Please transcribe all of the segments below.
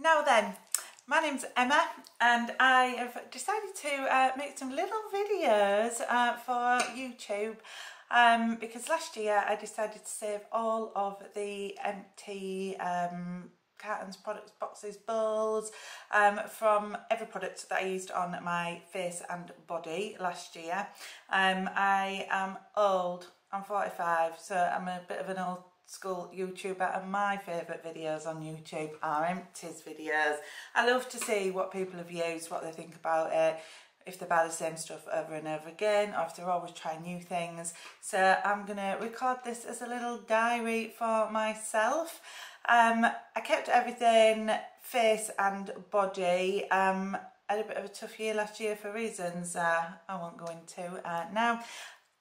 Now then, my name's Emma and I have decided to make some little videos for YouTube because last year I decided to save all of the empty cartons, products, boxes, bowls from every product that I used on my face and body last year. I am old, I'm 45, so I'm a bit of an old school YouTuber, and my favourite videos on YouTube are Empties videos. I love to see what people have used, what they think about it, if they buy the same stuff over and over again, or if they're always trying new things. So I'm going to record this as a little diary for myself. I kept everything face and body. I had a bit of a tough year last year for reasons I won't go into now.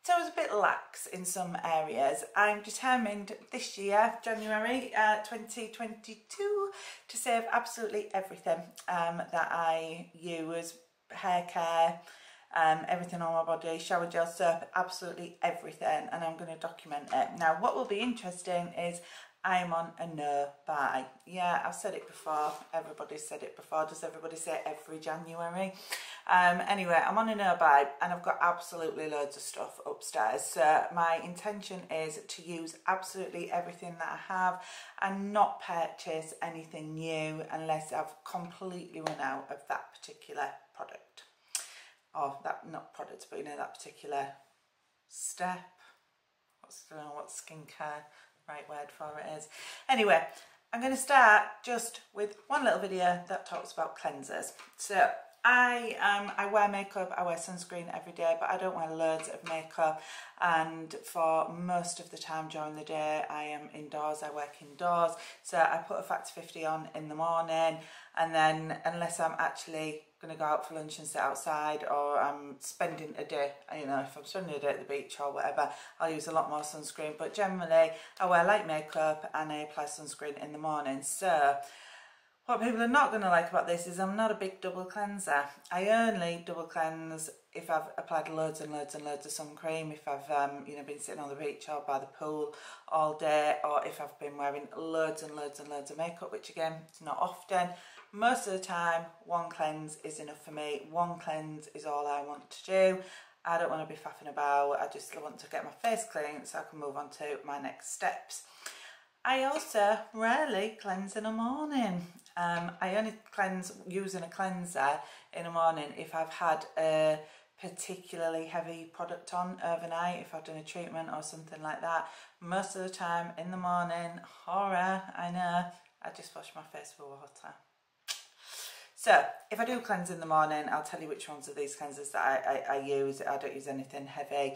So I was a bit lax in some areas. I'm determined this year, January 2022, to save absolutely everything that I use, hair care, everything on my body, shower gel, soap, absolutely everything, and I'm going to document it. Now what will be interesting is I'm on a no buy. Yeah, I've said it before, everybody's said it before. Does everybody say it every January? Anyway, I'm on a no buy and I've got absolutely loads of stuff upstairs. So my intention is to use absolutely everything that I have and not purchase anything new unless I've completely run out of that particular product. Or that, not product, but you know, that particular step. I don't know what skincare right word for it is. Anyway, I'm going to start just with one little video that talks about cleansers. So I wear makeup, I wear sunscreen every day, but I don't wear loads of makeup, and for most of the time during the day I am indoors, I work indoors, so I put a factor 50 on in the morning, and then unless I'm actually going to go out for lunch and sit outside, or I'm spending a day, you know, if I'm spending a day at the beach or whatever, I'll use a lot more sunscreen, but generally I wear light makeup and I apply sunscreen in the morning. So what people are not going to like about this is I'm not a big double cleanser. I only double cleanse if I've applied loads and loads and loads of sun cream, if I've you know, been sitting on the beach or by the pool all day, or if I've been wearing loads and loads and loads of makeup, which again, it's not often. Most of the time, one cleanse is enough for me. One cleanse is all I want to do. I don't want to be faffing about. I just want to get my face clean so I can move on to my next steps. I also rarely cleanse in the morning. I only cleanse using a cleanser in the morning if I've had a particularly heavy product on overnight, if I've done a treatment or something like that. Most of the time in the morning, horror, I know, I just wash my face with water. So if I do cleanse in the morning, I'll tell you which ones of these cleansers that I use. I don't use anything heavy,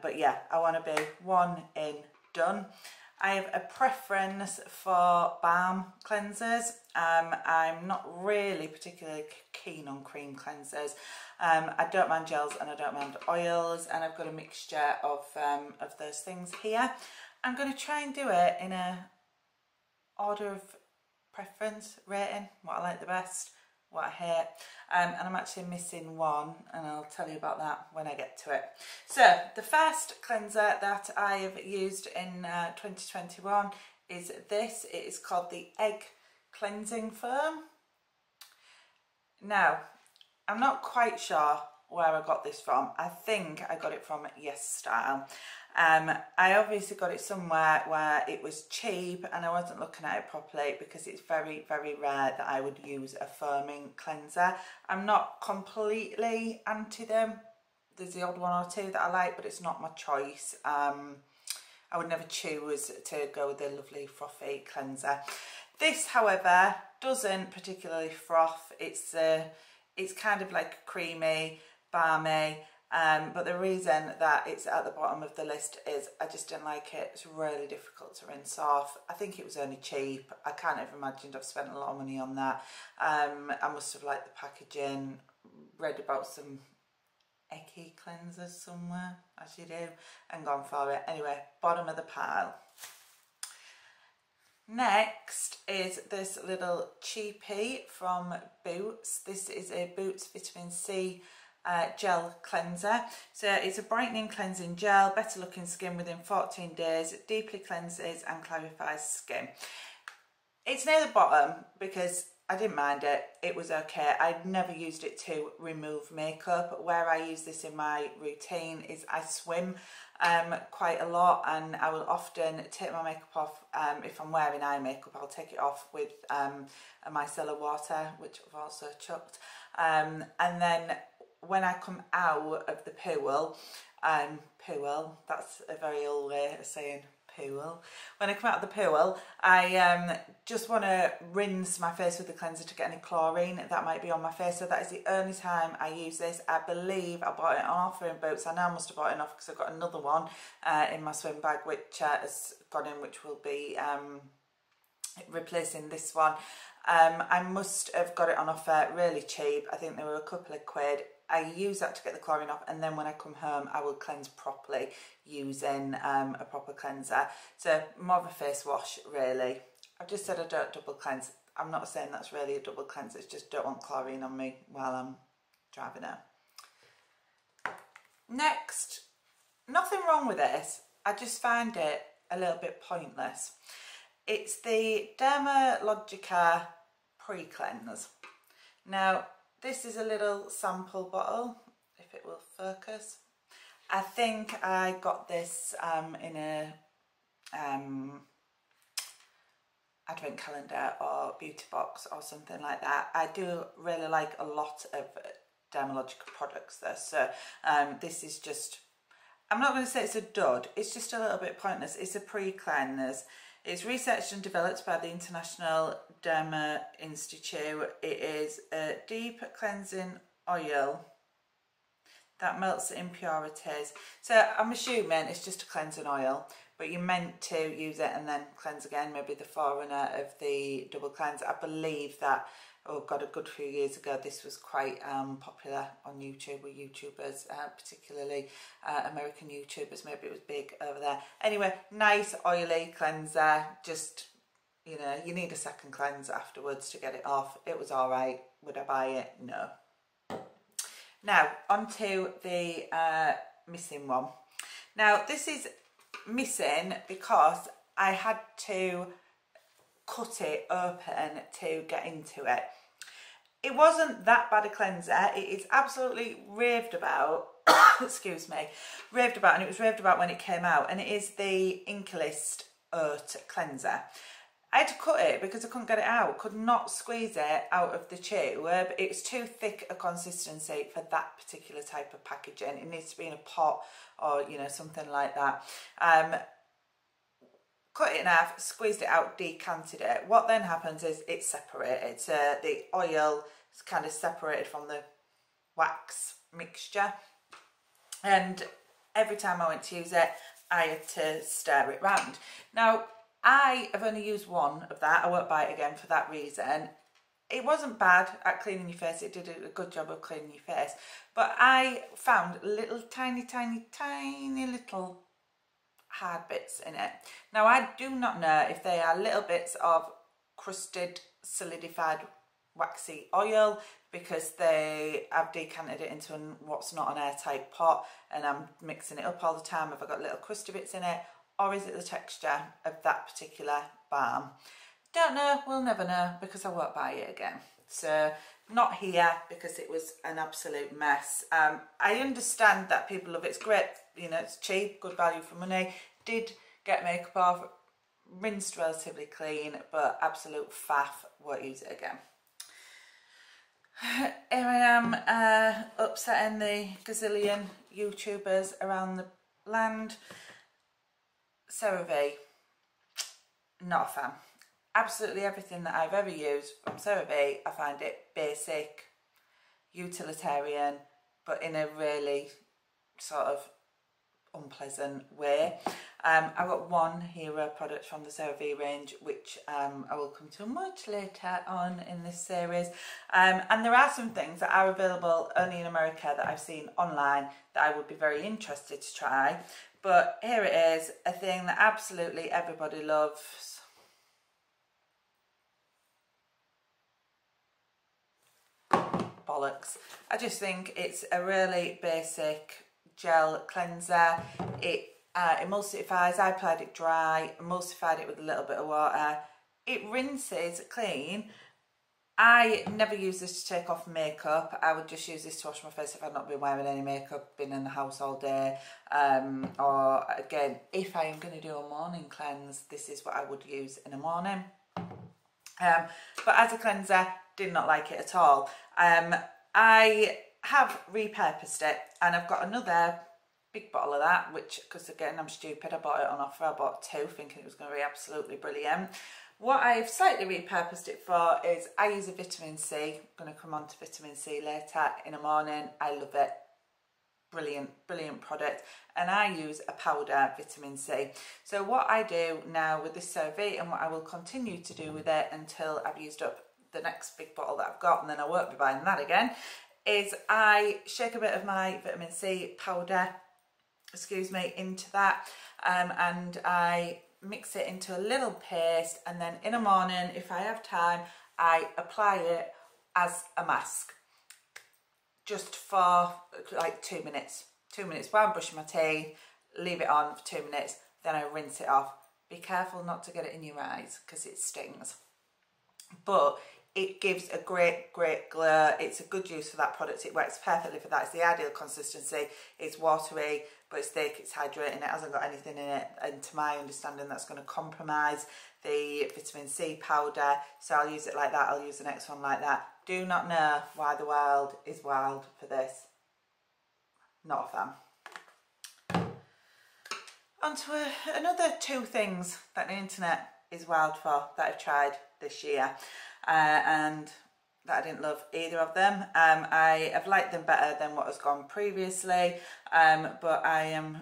but yeah, I want to be one in, done. I have a preference for balm cleansers. I'm not really particularly keen on cream cleansers. I don't mind gels and I don't mind oils, and I've got a mixture of those things here. I'm going to try and do it in a order of preference, rating, what I like the best, what I hate, and I'm actually missing one, and I'll tell you about that when I get to it. So the first cleanser that I have used in 2021 is this. It is called the Egg Cleansing Foam. Now, I'm not quite sure where I got this from. I think I got it from Yes Style. I obviously got it somewhere where it was cheap and I wasn't looking at it properly, because it's very, very rare that I would use a foaming cleanser. I'm not completely anti them. There's the odd one or two that I like, but it's not my choice. I would never choose to go with the lovely frothy cleanser. This, however, doesn't particularly froth. It's kind of like creamy, balmy, but the reason that it's at the bottom of the list is I just didn't like it. It's really difficult to rinse off. I think it was only cheap. I can't have imagined I've spent a lot of money on that. I must have liked the packaging, read about some eggy cleansers somewhere, as you do, and gone for it. Anyway, bottom of the pile. Next is this little cheapie from Boots. This is a Boots Vitamin C gel cleanser. So it's a brightening cleansing gel, better looking skin within 14 days, deeply cleanses and clarifies skin. It's near the bottom because I didn't mind it. It was okay. I'd never used it to remove makeup. Where I use this in my routine is I swim quite a lot, and I will often take my makeup off. If I'm wearing eye makeup, I'll take it off with a micellar water, which I've also chucked. And then when I come out of the pool, that's a very old way of saying pool. When I come out of the pool, I just want to rinse my face with the cleanser to get any chlorine that might be on my face. So that is the only time I use this. I believe I bought it on offer in Boots. I now must have bought it off because I've got another one in my swim bag which has gone in, which will be replacing this one. I must have got it on offer really cheap. I think they were a couple of quid. I use that to get the chlorine off, and then when I come home I will cleanse properly using a proper cleanser. So more of a face wash really. I've just said I don't double cleanse. I'm not saying that's really a double cleanse, it's just don't want chlorine on me while I'm driving out. Next, nothing wrong with this, I just find it a little bit pointless. It's the Dermalogica Pre-Cleanse. Now, this is a little sample bottle, if it will focus. I think I got this in a advent calendar or beauty box or something like that. I do really like a lot of Dermalogica products though, so this is just, I'm not going to say it's a dud, it's just a little bit pointless. It's a pre-cleanse. It's researched and developed by the International Derma Institute. It is a deep cleansing oil that melts the impurities. So I'm assuming it's just a cleansing oil, but you're meant to use it and then cleanse again, maybe the forerunner of the double cleanse. I believe that, oh God, a good few years ago, this was quite popular on YouTube with YouTubers, particularly American YouTubers. Maybe it was big over there. Anyway, nice oily cleanser. Just, you know, you need a second cleanse afterwards to get it off. It was all right. Would I buy it? No. Now, onto the missing one. Now, this is missing because I had to cut it open to get into it. It wasn't that bad a cleanser. It is absolutely raved about, excuse me, raved about, and it was raved about when it came out, and it is the Inkalist cleanser. I had to cut it because I couldn't get it out, could not squeeze it out of the tube. It's too thick a consistency for that particular type of packaging. It needs to be in a pot or, you know, something like that. Cut it in half, squeezed it out, decanted it. What then happens is it's separated. So the oil is kind of separated from the wax mixture. And every time I went to use it, I had to stir it round. Now, I have only used one of that. I won't buy it again for that reason. It wasn't bad at cleaning your face. It did a good job of cleaning your face. But I found little tiny little hard bits in it. Now, I do not know if they are little bits of crusted, solidified, waxy oil because they have decanted it into what's not an airtight pot and I'm mixing it up all the time. Have I got little crusty bits in it? Or is it the texture of that particular balm? Don't know, we'll never know because I won't buy it again. So not here because it was an absolute mess. I understand that people love it. It's great, you know, it's cheap, good value for money. Did get makeup off, rinsed relatively clean, but absolute faff, won't use it again. Here I am upsetting the gazillion YouTubers around the land. CeraVe, not a fan. Absolutely everything that I've ever used from CeraVe, I find it basic, utilitarian, but in a really sort of unpleasant way. I've got one hero product from the CeraVe range, which I will come to much later on in this series. And there are some things that are available only in America that I've seen online that I would be very interested to try. But here it is, a thing that absolutely everybody loves. Bollocks. I just think it's a really basic gel cleanser. It emulsifies. I applied it dry, emulsified it with a little bit of water. It rinses clean, I never use this to take off makeup. I would just use this to wash my face if I've not been wearing any makeup, been in the house all day. Or again, if I am going to do a morning cleanse, this is what I would use in the morning. But as a cleanser, did not like it at all. I have repurposed it, and I've got another big bottle of that, which, because again, I'm stupid, I bought it on offer. I bought 2 thinking it was going to be absolutely brilliant. What I've slightly repurposed it for is I use a vitamin C. I'm going to come on to vitamin C later in the morning. I love it. Brilliant, brilliant product. And I use a powder vitamin C. So what I do now with this CeraVe, and what I will continue to do with it until I've used up the next big bottle that I've got, and then I won't be buying that again, is I shake a bit of my vitamin C powder, into that, and I mix it into a little paste, and then in the morning, if I have time, I apply it as a mask, just for like 2 minutes. 2 minutes while I'm brushing my teeth, leave it on for 2 minutes, then I rinse it off. Be careful not to get it in your eyes because it stings. But it gives a great glow. It's a good use for that product. It works perfectly for that. It's the ideal consistency. It's watery, but it's thick, it's hydrating. It hasn't got anything in it, and to my understanding, that's going to compromise the vitamin C powder. So I'll use it like that. I'll use the next one like that. Do not know why the world is wild for this. Not a fan. On to another 2 things that the internet is wild for that I've tried this year, and that I didn't love either of them. I have liked them better than what has gone previously, but I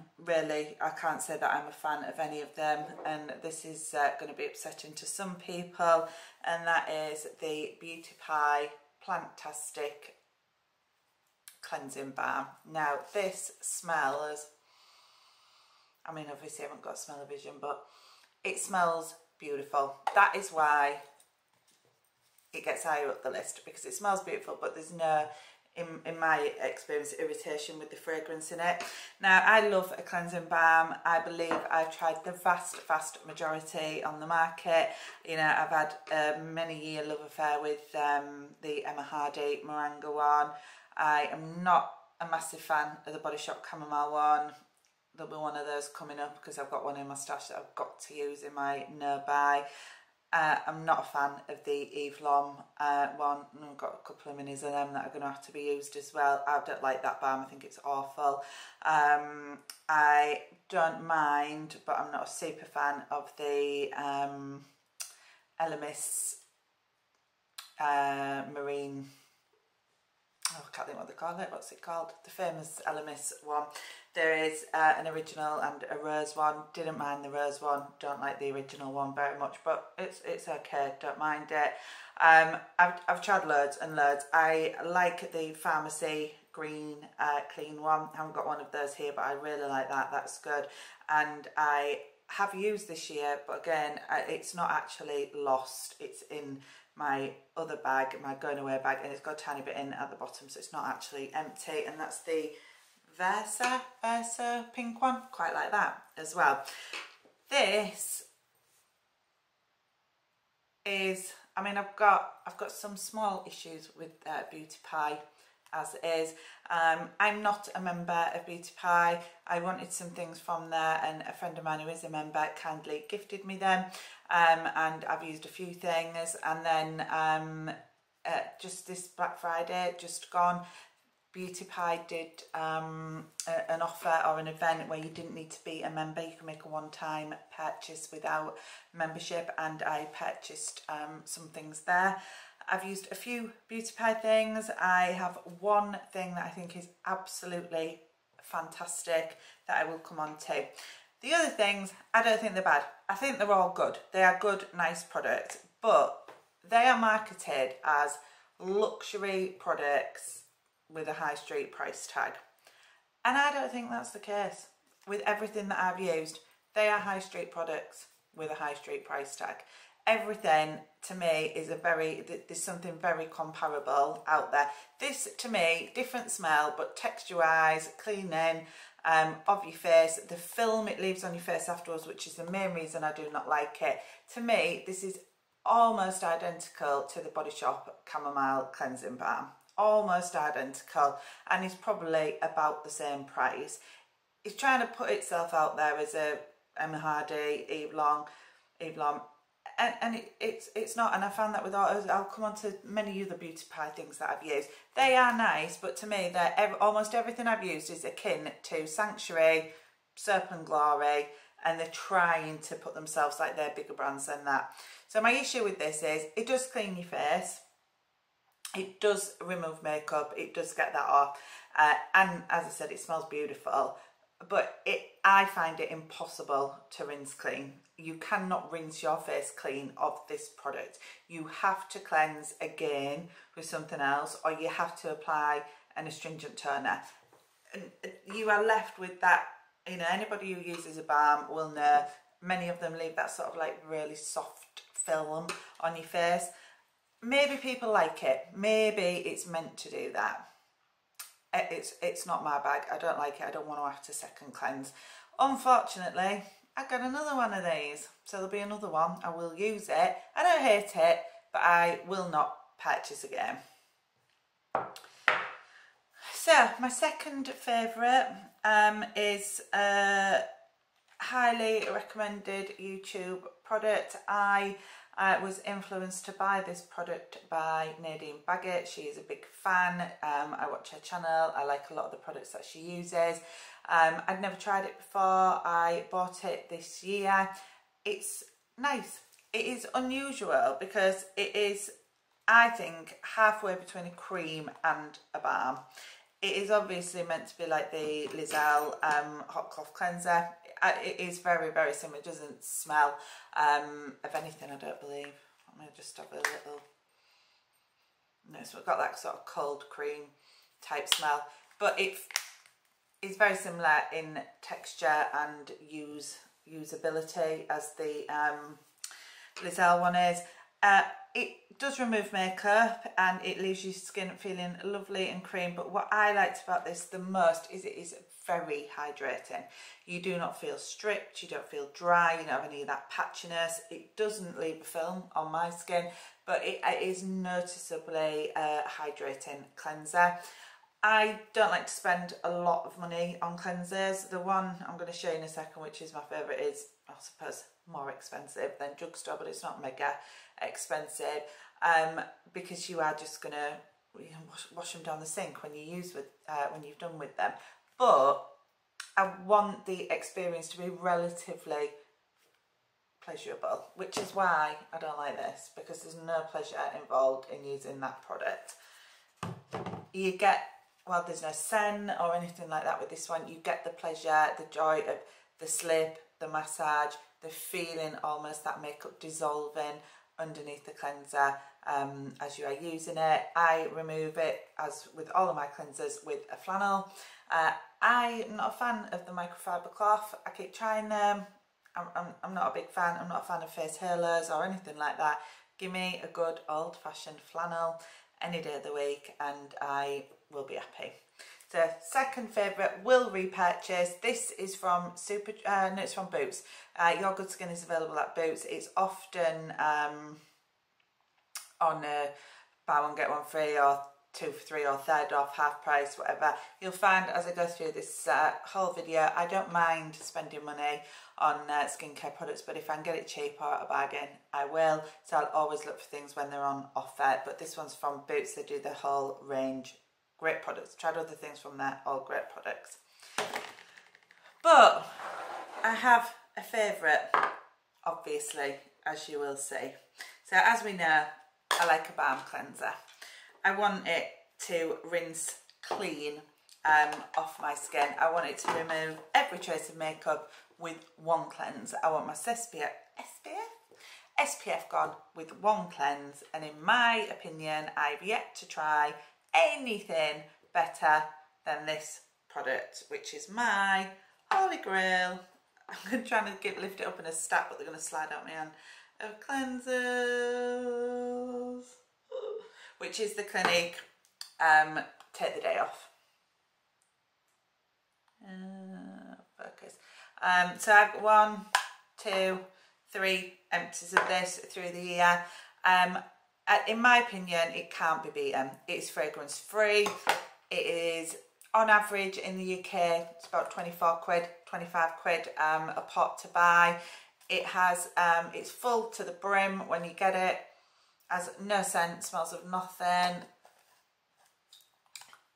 can't say that I'm a fan of any of them, and this is going to be upsetting to some people, and that is the Beautify Plant-Tastic cleansing balm. Now this smells, I mean obviously I haven't got smell-o-vision, but it smells beautiful. That is why it gets higher up the list, because it smells beautiful, but there's no, in my experience, irritation with the fragrance in it. Now I love a cleansing balm. I believe I've tried the vast majority on the market. You know, I've had a many-year love affair with the Emma Hardy Moringa one. I am not a massive fan of the Body Shop Chamomile one. There'll be one of those coming up because I've got one in my stash that I've got to use in my no-buy. I'm not a fan of the Eve Lom one. I've got a couple of minis of them that are going to have to be used as well. I don't like that balm. I think it's awful. I don't mind, but I'm not a super fan of the errmmmm-ing marine. Oh, I can't think what they call it. What's it called? The famous errmming one. There is an original and a rose one. Didn't mind the rose one. Don't like the original one very much, but it's okay. Don't mind it. I've tried loads and loads. I like the Pharmacy green clean one. I haven't got one of those here, but I really like that. That's good. And I have used this year, but again, it's not actually lost. It's in my other bag, my going away bag, and it's got a tiny bit in at the bottom, so it's not actually empty. And that's the Versa pink one. Quite like that as well. This is, I mean, I've got some small issues with Beautify as it is. I'm not a member of Beautify. I wanted some things from there, and a friend of mine who is a member kindly gifted me them, and I've used a few things. And then just this Black Friday just gone, Beautify did an offer or an event where you didn't need to be a member. You can make a one-time purchase without membership, and I purchased some things there. I've used a few Beautify things. I have one thing that I think is absolutely fantastic that I will come on to. The other things, I don't think they're bad. I think they're all good. They are good, nice products, but they are marketed as luxury products with a high street price tag. And I don't think that's the case. With everything that I've used, they are high street products with a high street price tag. Everything to me is there's something very comparable out there. This to me, different smell, but texture wise, cleaning of your face, the film it leaves on your face afterwards, which is the main reason I do not like it. To me, this is almost identical to the Body Shop Chamomile Cleansing Balm. Almost identical, and is probably about the same price. It's trying to put itself out there as a Emma Hardy, Eve Lom, and it's not. And I found that with all, I'll come on to many other Beautify things that I've used. They are nice, but to me, almost everything I've used is akin to Sanctuary, Serp and Glory, and they're trying to put themselves like they're bigger brands than that. So my issue with this is it does clean your face. It does remove makeup, it does get that off, and as I said, it smells beautiful, but I find it impossible to rinse clean. You cannot rinse your face clean of this product. You have to cleanse again with something else, or you have to apply an astringent toner. And you are left with that, you know, anybody who uses a balm will know, many of them leave that sort of like really soft film on your face. Maybe people like it. Maybe it's meant to do that. It's not my bag. I don't like it. I don't want to have to second cleanse. Unfortunately, I got another one of these. So there'll be another one. I will use it. I don't hate it, but I will not purchase again. So my second favourite is a highly recommended YouTube product. I was influenced to buy this product by Nadine Baggett. She is a big fan. I watch her channel. I like a lot of the products that she uses. I'd never tried it before. I bought it this year. It's nice. It is unusual because it is, I think, halfway between a cream and a balm. It is obviously meant to be like the Lizelle hot cloth cleanser. It is very, very similar. It doesn't smell of anything, I don't believe. I'm going to just have a little... No, so we've got that sort of cold cream type smell. But it is very similar in texture and usability as the Lizelle one is. It does remove makeup and it leaves your skin feeling lovely and cream, but what I liked about this the most is it is very hydrating. You do not feel stripped, you don't feel dry, you don't have any of that patchiness. It doesn't leave a film on my skin, but it is noticeably a hydrating cleanser. I don't like to spend a lot of money on cleansers. The one I'm going to show you in a second, which is my favourite, is, I suppose, more expensive than drugstore, but it's not mega expensive, because you are just going to wash them down the sink when when you've done with them. But I want the experience to be relatively pleasurable, which is why I don't like this, because there's no pleasure involved in using that product. You get, well, there's no scent or anything like that with this one. You get the pleasure, the joy of the slip, the massage, the feeling almost that makeup dissolving underneath the cleanser as you are using it. I remove it, as with all of my cleansers, with a flannel. I'm not a fan of the microfiber cloth. I keep trying them. I'm not a big fan. I'm not a fan of face halos or anything like that. Give me a good old-fashioned flannel any day of the week and I will be happy. So second favourite, will repurchase. This is from it's from Boots. Your Good Skin is available at Boots. It's often on a buy one get one free, or 2 for 3, or third off, half price, whatever. You'll find as I go through this whole video, I don't mind spending money on skincare products, but if I can get it cheap or at a bargain, I will. So I'll always look for things when they're on offer. But this one's from Boots. They do the whole range. Great products. Tried other things from there, all great products. But I have a favourite, obviously, as you will see. So as we know, I like a balm cleanser. I want it to rinse clean off my skin. I want it to remove every trace of makeup with one cleanse. I want my SPF gone with one cleanse, and in my opinion, I've yet to try anything better than this product, which is my holy grail. I'm trying to lift it up in a stack, but they're going to slide out my hand, of cleansers, which is the Clinique Take the Day Off. Focus. So I've got 1, 2, 3 empties of this through the year. In my opinion, it can't be beaten. It's fragrance free. It is on average in the UK, it's about 24 quid, 25 quid a pot to buy. It has, it's full to the brim when you get it. Has no scent, smells of nothing.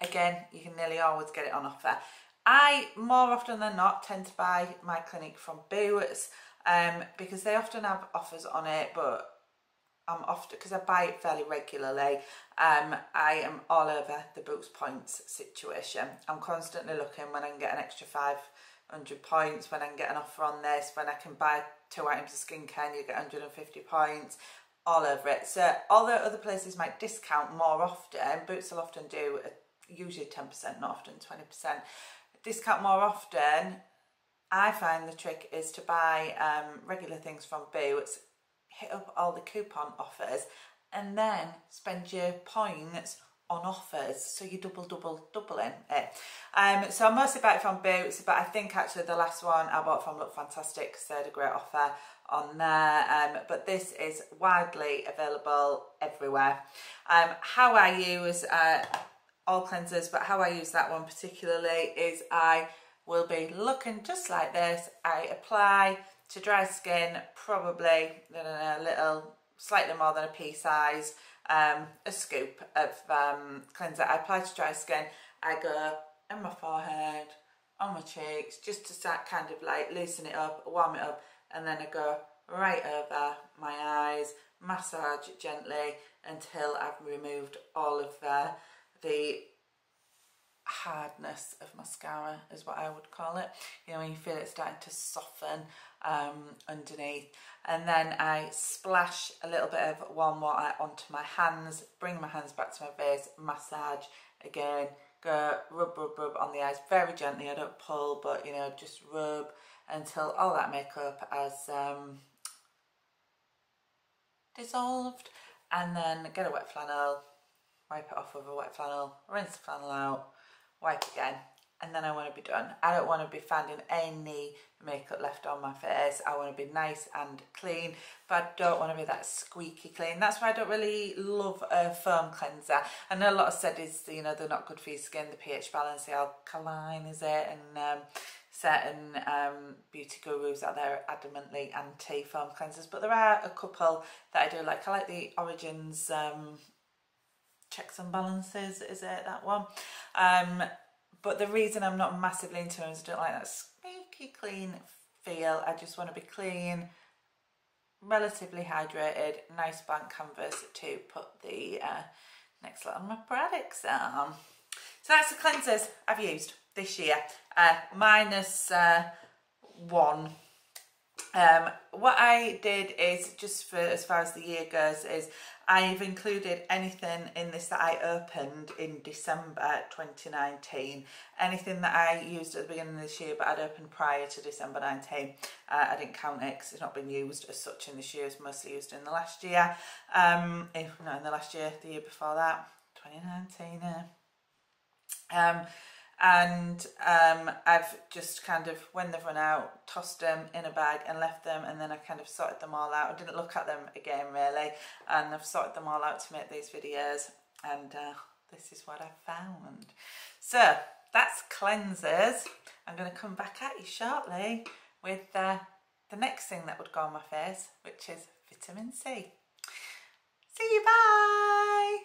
Again, you can nearly always get it on offer. I, more often than not, tend to buy my Clinique from Boots because they often have offers on it, but I'm often, because I buy it fairly regularly, I am all over the Boots points situation. I'm constantly looking when I can get an extra 500 points, when I can get an offer on this, when I can buy 2 items of skincare and you get 150 points, all over it. So although other places might discount more often, Boots will often do usually 10%, not often 20%. Discount more often. I find the trick is to buy regular things from Boots, hit up all the coupon offers, and then spend your points on offers, so you doubling it. So I mostly buy it from Boots, but I think actually the last one I bought from Look Fantastic because they had a great offer on there. But this is widely available everywhere. How I use all cleansers, but how I use that one particularly is I will be looking just like this. I apply to dry skin, probably, I don't know, a little, slightly more than a pea size, a scoop of cleanser. I apply to dry skin. I go on my forehead, on my cheeks, just to start kind of like loosen it up, warm it up, and then I go right over my eyes, massage it gently until I've removed all of the hardness of mascara, is what I would call it. You know, when you feel it starting to soften underneath. And then I splash a little bit of warm water onto my hands, bring my hands back to my face, massage again, go rub on the eyes very gently. I don't pull, but you know, just rub until all that makeup has dissolved. And then get a wet flannel, wipe it off with a wet flannel, rinse the flannel out, wipe again, and then I want to be done. I don't want to be finding any makeup left on my face. I want to be nice and clean, but I don't want to be that squeaky clean. That's why I don't really love a foam cleanser. I know a lot of said is, you know, they're not good for your skin, the pH balance, the alkaline is it, and certain beauty gurus out there are adamantly anti foam cleansers, but there are a couple that I do like. I like the Origins Checks and Balances, is it that one? But the reason I'm not massively into them is I don't like that squeaky clean feel. I just want to be clean, relatively hydrated, nice blank canvas to put the next lot of my products on. So that's the cleansers I've used this year, minus one. What I did is, just for as far as the year goes, is I've included anything in this that I opened in December 2019. Anything that I used at the beginning of this year but I'd opened prior to December 19. I didn't count it because it's not been used as such in this year. It's mostly used in the last year. In the last year, the year before that, 2019. And I've just kind of, when they've run out, tossed them in a bag and left them, and then I kind of sorted them all out. I didn't look at them again really, and I've sorted them all out to make these videos, and this is what I found. So that's cleansers. I'm going to come back at you shortly with the next thing that would go on my face, which is vitamin C. See you, bye!